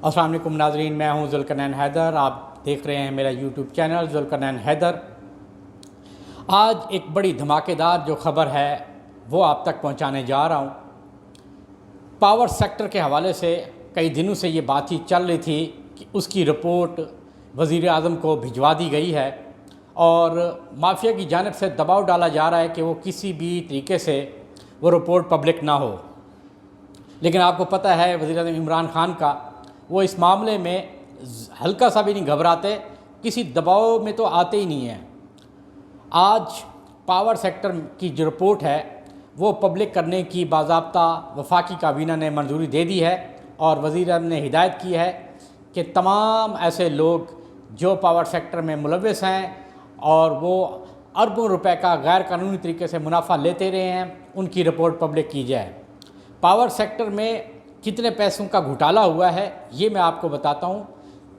السلام علیکم ناظرین، میں ہوں ذوالقرنین حیدر، آپ دیکھ رہے ہیں میرا یوٹیوب چینل ذوالقرنین حیدر۔ آج ایک بڑی دھماکے دار جو خبر ہے وہ آپ تک پہنچانے جا رہا ہوں۔ پاور سیکٹر کے حوالے سے کئی دنوں سے یہ بات چیت چل رہی تھی کہ اس کی رپورٹ وزیر اعظم کو بھجوا دی گئی ہے اور مافیا کی جانب سے دباؤ ڈالا جا رہا ہے کہ وہ کسی بھی طریقے سے وہ رپورٹ پبلک نہ ہو۔ لیکن آپ کو پتہ ہے وزیر اعظم عمران خان کا، وہ اس معاملے میں ہلکا سا بھی نہیں گھبراتے، کسی دباؤ میں تو آتے ہی نہیں ہیں۔ آج پاور سیکٹر کی جو رپورٹ ہے وہ پبلک کرنے کی باضابطہ وفاقی کابینہ نے منظوری دے دی ہے اور وزیر اعظم نے ہدایت کی ہے کہ تمام ایسے لوگ جو پاور سیکٹر میں ملوث ہیں اور وہ اربوں روپے کا غیر قانونی طریقے سے منافع لیتے رہے ہیں، ان کی رپورٹ پبلک کی جائے۔ پاور سیکٹر میں کتنے پیسوں کا گھوٹالہ ہوا ہے یہ میں آپ کو بتاتا ہوں۔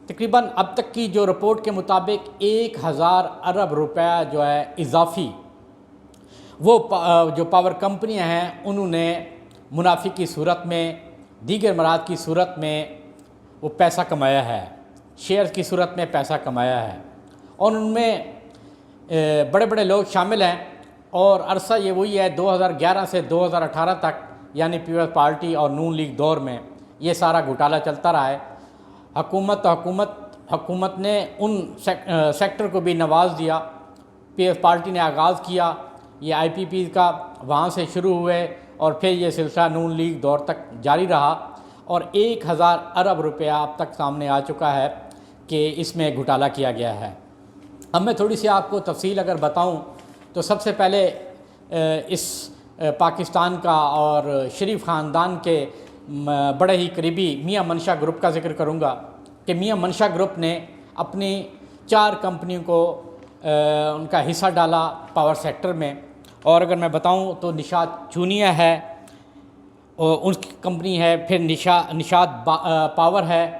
تقریباً اب تک کی جو رپورٹ کے مطابق 1000 ارب روپے جو ہے اضافی وہ جو پاور کمپنیاں ہیں انہوں نے منافع کی صورت میں، دیگر مراد کی صورت میں وہ پیسہ کمایا ہے، شیئر کی صورت میں پیسہ کمایا ہے، اور ان میں بڑے بڑے لوگ شامل ہیں۔ اور عرصہ یہ وہی ہے 2011 سے 2018 تک، یعنی پیپلز پارٹی اور نون لیگ دور میں یہ سارا گھوٹالہ چلتا رہا ہے۔ حکومت نے ان سیکٹر کو بھی نواز دیا۔ پیپلز پارٹی نے آغاز کیا، یہ آئی پی پی کا وہاں سے شروع ہوئے اور پھر یہ سلسلہ نون لیگ دور تک جاری رہا اور 1000 ارب روپیہ اب تک سامنے آ چکا ہے کہ اس میں گھوٹالہ کیا گیا ہے۔ اب میں تھوڑی سی آپ کو تفصیل اگر بتاؤں تو سب سے پہلے اس پاکستان کا اور شریف خاندان کے بڑے ہی قریبی میاں منشا گروپ کا ذکر کروں گا کہ میاں منشا گروپ نے اپنی 4 کمپنیوں کو ان کا حصہ ڈالا پاور سیکٹر میں۔ اور اگر میں بتاؤں تو نشاط چونیا ہے اور ان کی کمپنی ہے، پھر نشاط پاور ہے،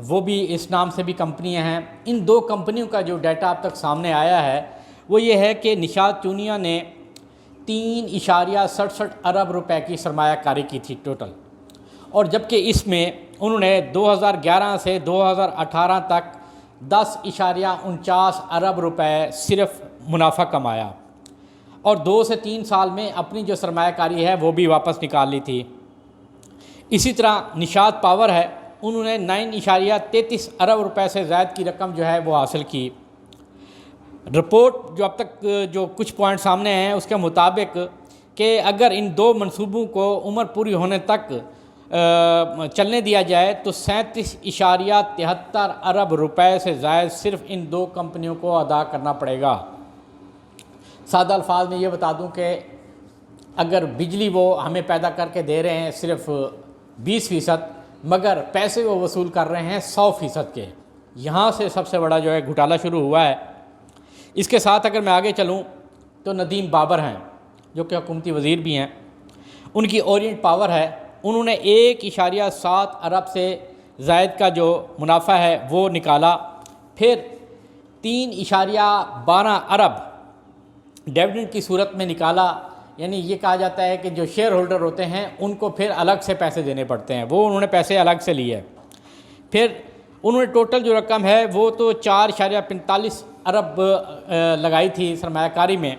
وہ بھی اس نام سے بھی کمپنیاں ہیں۔ ان 2 کمپنیوں کا جو ڈیٹا اب تک سامنے آیا ہے وہ یہ ہے کہ نشاط چونیا نے 3.67 ارب روپے کی سرمایہ کاری کی تھی ٹوٹل، اور جبکہ اس میں انہوں نے 2011 سے 2018 تک 10.49 ارب روپے صرف منافع کمایا، اور 2 سے 3 سال میں اپنی جو سرمایہ کاری ہے وہ بھی واپس نکال لی تھی۔ اسی طرح نشاط پاور ہے، انہوں نے 9.33 ارب روپے سے زائد کی رقم جو ہے وہ حاصل کی۔ رپورٹ جو اب تک جو کچھ پوائنٹ سامنے ہیں اس کے مطابق کہ اگر ان 2 منصوبوں کو عمر پوری ہونے تک چلنے دیا جائے تو 37.73 ارب روپے سے زائد صرف ان 2 کمپنیوں کو ادا کرنا پڑے گا۔ سادہ الفاظ میں یہ بتا دوں کہ اگر بجلی وہ ہمیں پیدا کر کے دے رہے ہیں صرف 20%، مگر پیسے وہ وصول کر رہے ہیں 100% کے، یہاں سے سب سے بڑا جو ہے گھوٹالہ شروع ہوا ہے۔ اس کے ساتھ اگر میں آگے چلوں تو ندیم بابر ہیں جو کہ حکومتی وزیر بھی ہیں، ان کی اورینٹ پاور ہے، انہوں نے 1.7 ارب سے زائد کا جو منافع ہے وہ نکالا، پھر 3.12 ارب ڈیویڈنڈ کی صورت میں نکالا، یعنی یہ کہا جاتا ہے کہ جو شیئر ہولڈر ہوتے ہیں ان کو پھر الگ سے پیسے دینے پڑتے ہیں، وہ انہوں نے پیسے الگ سے لیے۔ پھر انہوں نے ٹوٹل جو رقم ہے وہ تو 4.45 ارب لگائی تھی سرمایہ کاری میں،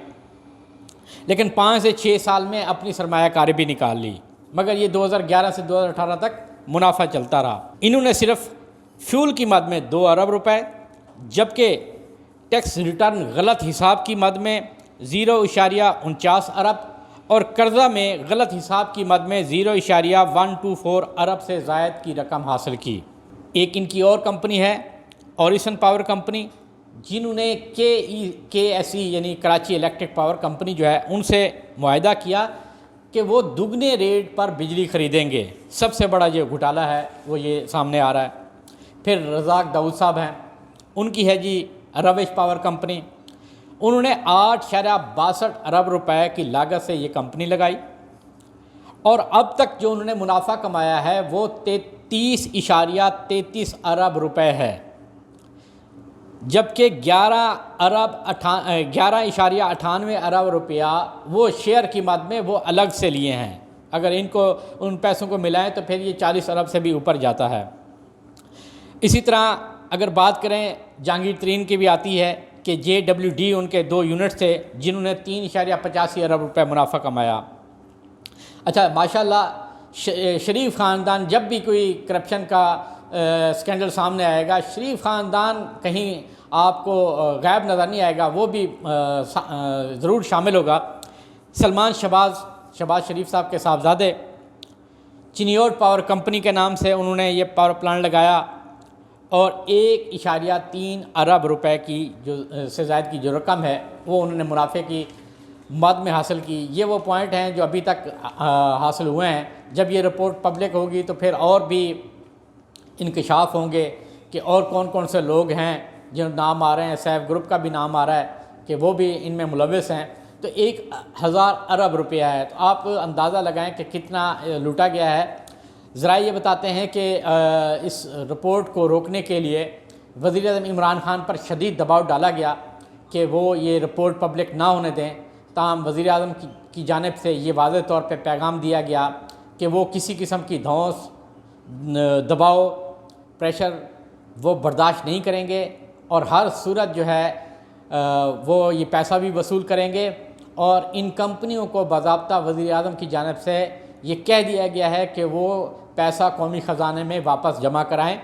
لیکن 5 سے 6 سال میں اپنی سرمایہ کاری بھی نکال لی، مگر یہ 2011 سے 2018 تک منافع چلتا رہا۔ انہوں نے صرف فیول کی مد میں 2 ارب روپے، جبکہ ٹیکس ریٹرن غلط حساب کی مد میں 0.49 ارب اور قرضہ میں غلط حساب کی مد میں 0.124 ارب سے زائد کی رقم حاصل کی۔ ایک ان کی اور کمپنی ہے اوریسن پاور کمپنی، جنہوں نے کے ایس ای یعنی کراچی الیکٹرک پاور کمپنی جو ہے ان سے معاہدہ کیا کہ وہ دگنے ریٹ پر بجلی خریدیں گے۔ سب سے بڑا جو گھوٹالہ ہے وہ یہ سامنے آ رہا ہے۔ پھر رزاق داؤد صاحب ہیں، ان کی ہے جی روش پاور کمپنی، انہوں نے 8.62 ارب روپے کی لاگت سے یہ کمپنی لگائی، اور اب تک جو انہوں نے منافع کمایا ہے وہ 33.33 ارب روپے ہے، جبکہ 11.98 ارب روپیہ وہ شیئر کی مد میں وہ الگ سے لیے ہیں۔ اگر ان پیسوں کو ملائیں تو پھر یہ 40 ارب سے بھی اوپر جاتا ہے۔ اسی طرح اگر بات کریں جہانگیر ترین کی بھی آتی ہے کہ JWD ان کے 2 یونٹ تھے جنہوں نے 3.85 ارب روپے منافع کمایا۔ اچھا ماشاءاللہ شریف خاندان جب بھی کوئی کرپشن کا سکینڈل سامنے آئے گا، شریف خاندان کہیں آپ کو غائب نظر نہیں آئے گا، وہ بھی ضرور شامل ہوگا۔ سلمان شہباز شریف صاحب کے صاحبزادے چنیوٹ پاور کمپنی کے نام سے انہوں نے یہ پاور پلانٹ لگایا اور 1.3 ارب روپے کی سے زائد کی جو رقم ہے وہ انہوں نے منافع کی مد میں حاصل کی۔ یہ وہ پوائنٹ ہیں جو ابھی تک حاصل ہوئے ہیں۔ جب یہ رپورٹ پبلک ہوگی تو پھر اور بھی انکشاف ہوں گے کہ اور کون کون سے لوگ ہیں جن نام آ رہے ہیں، سیف گروپ کا بھی نام آ رہا ہے کہ وہ بھی ان میں ملوث ہیں۔ تو 1000 ارب روپیہ ہے، تو آپ اندازہ لگائیں کہ کتنا لوٹا گیا ہے۔ ذرائع یہ بتاتے ہیں کہ اس رپورٹ کو روکنے کے لیے وزیر اعظم عمران خان پر شدید دباؤ ڈالا گیا کہ وہ یہ رپورٹ پبلک نہ ہونے دیں، تاہم وزیر اعظم کی جانب سے یہ واضح طور پہ پیغام دیا گیا کہ وہ کسی قسم کی دھونس، دباؤ، پریشر وہ برداشت نہیں کریں گے اور ہر صورت جو ہے وہ یہ پیسہ بھی وصول کریں گے۔ اور ان کمپنیوں کو باضابطہ وزیر اعظم کی جانب سے یہ کہہ دیا گیا ہے کہ وہ پیسہ قومی خزانے میں واپس جمع کرائیں۔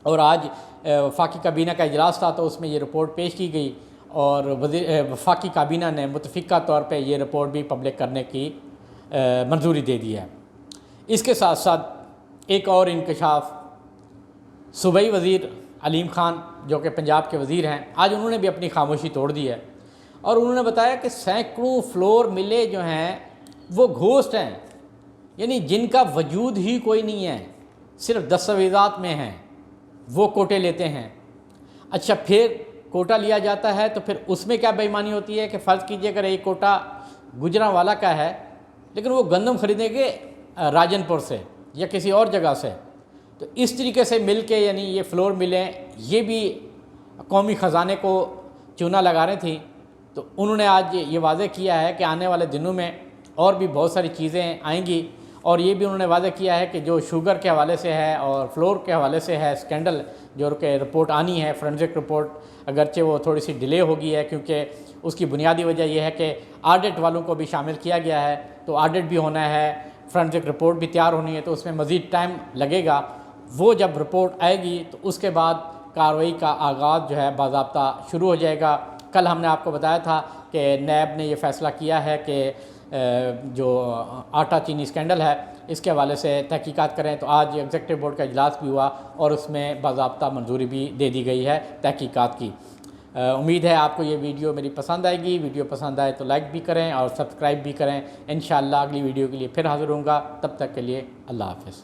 اور آج وفاقی کابینہ کا اجلاس تھا تو اس میں یہ رپورٹ پیش کی گئی اور وفاقی کابینہ نے متفقہ طور پہ یہ رپورٹ بھی پبلک کرنے کی منظوری دے دی ہے۔ اس کے ساتھ ساتھ ایک اور انکشاف، صوبائی وزیر علیم خان جو کہ پنجاب کے وزیر ہیں، آج انہوں نے بھی اپنی خاموشی توڑ دی ہے اور انہوں نے بتایا کہ سینکڑوں فلور ملیں جو ہیں وہ گھوسٹ ہیں، یعنی جن کا وجود ہی کوئی نہیں ہے، صرف دستاویزات میں ہیں، وہ کوٹے لیتے ہیں۔ اچھا پھر کوٹا لیا جاتا ہے تو پھر اس میں کیا بے ایمانی ہوتی ہے کہ فرض کیجئے اگر ایک کوٹا گجرانوالہ کا ہے لیکن وہ گندم خریدیں گے راجن پور سے یا کسی اور جگہ سے، تو اس طریقے سے مل کے یعنی یہ فلور ملیں یہ بھی قومی خزانے کو چونا لگا رہی تھیں۔ تو انہوں نے آج یہ واضح کیا ہے کہ آنے والے دنوں میں اور بھی بہت ساری چیزیں آئیں گی، اور یہ بھی انہوں نے واضح کیا ہے کہ جو شوگر کے حوالے سے ہے اور فلور کے حوالے سے ہے سکینڈل جو کہ رپورٹ آنی ہے، فورنزک رپورٹ، اگرچہ وہ تھوڑی سی ڈیلے ہوگی ہے کیونکہ اس کی بنیادی وجہ یہ ہے کہ آڈٹ والوں کو بھی شامل کیا گیا ہے، تو آڈٹ بھی ہونا ہے، فورنزک رپورٹ بھی تیار ہونی ہے، تو اس میں مزید ٹائم لگے گا۔ وہ جب رپورٹ آئے گی تو اس کے بعد کارروائی کا آغاز جو ہے باضابطہ شروع ہو جائے گا۔ کل ہم نے آپ کو بتایا تھا کہ نیب نے یہ فیصلہ کیا ہے کہ جو آٹا چینی سکینڈل ہے اس کے حوالے سے تحقیقات کریں، تو آج ایگزیکٹو بورڈ کا اجلاس بھی ہوا اور اس میں باضابطہ منظوری بھی دے دی گئی ہے تحقیقات کی۔ امید ہے آپ کو یہ ویڈیو میری پسند آئے گی۔ ویڈیو پسند آئے تو لائک بھی کریں اور سبسکرائب بھی کریں۔ انشاءاللہ اگلی ویڈیو کے لیے پھر حاضر ہوں گا، تب تک کے لیے اللہ حافظ۔